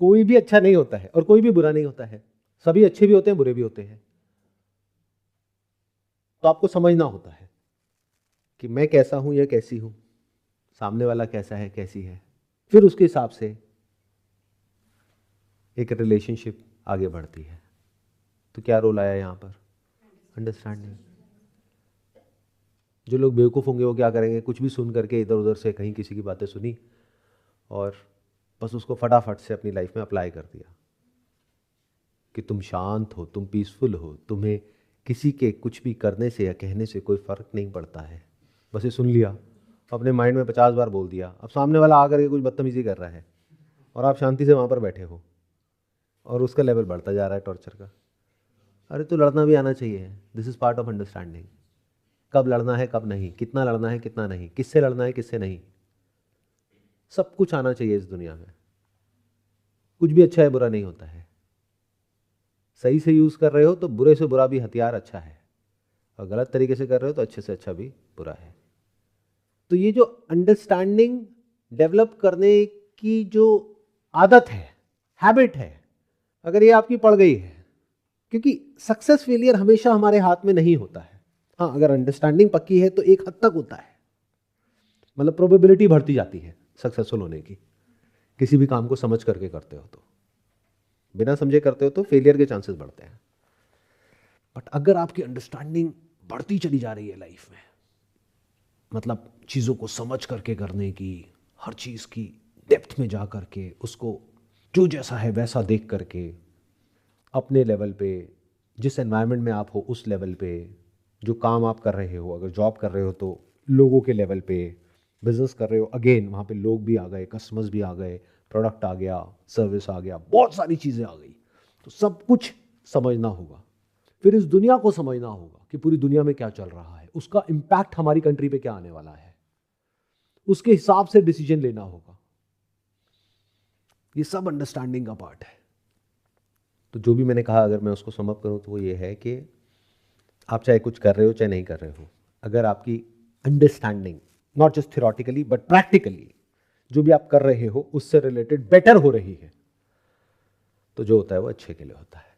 कोई भी अच्छा नहीं होता है और कोई भी बुरा नहीं होता है, सभी अच्छे भी होते हैं, बुरे भी होते हैं। तो आपको समझना होता है कि मैं कैसा हूं या कैसी हूं, सामने वाला कैसा है, कैसी है, फिर उसके हिसाब से एक रिलेशनशिप आगे बढ़ती है। तो क्या रोल आया यहां पर? अंडरस्टैंडिंग। जो लोग बेवकूफ़ होंगे वो क्या करेंगे, कुछ भी सुन करके इधर उधर से कहीं किसी की बातें सुनी और बस उसको फटाफट से अपनी लाइफ में अप्लाई कर दिया कि तुम शांत हो, तुम पीसफुल हो, तुम्हें किसी के कुछ भी करने से या कहने से कोई फ़र्क नहीं पड़ता है। बस ये सुन लिया, अपने माइंड में 50 बार बोल दिया। अब सामने वाला आकर के कुछ बदतमीजी कर रहा है और आप शांति से वहाँ पर बैठे हो और उसका लेवल बढ़ता जा रहा है टॉर्चर का। अरे तो लड़ना भी आना चाहिए, this is part of understanding. कब लड़ना है कब नहीं, कितना लड़ना है कितना नहीं, किससे लड़ना है किससे नहीं, सब कुछ आना चाहिए इस दुनिया में। कुछ भी अच्छा है बुरा नहीं होता है। सही से यूज़ कर रहे हो तो बुरे से बुरा भी हथियार अच्छा है, और गलत तरीके से कर रहे हो तो अच्छे से अच्छा भी बुरा है। तो ये जो अंडरस्टैंडिंग डेवलप करने की जो आदत है, हैबिट है, अगर ये आपकी पड़ गई है, क्योंकि सक्सेस फेलियर हमेशा हमारे हाथ में नहीं होता है। हाँ, अगर अंडरस्टैंडिंग पक्की है तो एक हद तक होता है, मतलब प्रोबेबिलिटी बढ़ती जाती है सक्सेसफुल होने की। किसी भी काम को समझ करके करते हो तो, बिना समझे करते हो तो फेलियर के चांसेस बढ़ते हैं। बट अगर आपकी अंडरस्टैंडिंग बढ़ती चली जा रही है लाइफ में, मतलब चीज़ों को समझ करके करने की, हर चीज़ की डेप्थ में जा करके, उसको जो जैसा है वैसा देख करके, अपने लेवल पे, जिस एनवायरनमेंट में आप हो उस लेवल पे, जो काम आप कर रहे हो, अगर जॉब कर रहे हो तो लोगों के लेवल पे, बिजनेस कर रहे हो अगेन वहाँ पे लोग भी आ गए, कस्टमर्स भी आ गए, प्रोडक्ट आ गया, सर्विस आ गया, बहुत सारी चीज़ें आ गई, तो सब कुछ समझना होगा। फिर इस दुनिया को समझना होगा कि पूरी दुनिया में क्या चल रहा है, उसका इम्पैक्ट हमारी कंट्री पे क्या आने वाला है, उसके हिसाब से डिसीजन लेना होगा। ये सब अंडरस्टैंडिंग का पार्ट है। तो जो भी मैंने कहा, अगर मैं उसको सम अप करूं तो वो ये है कि आप चाहे कुछ कर रहे हो चाहे नहीं कर रहे हो, अगर आपकी understanding not just theoretically but practically जो भी आप कर रहे हो उससे रिलेटेड बेटर हो रही है, तो जो होता है वो अच्छे के लिए होता है।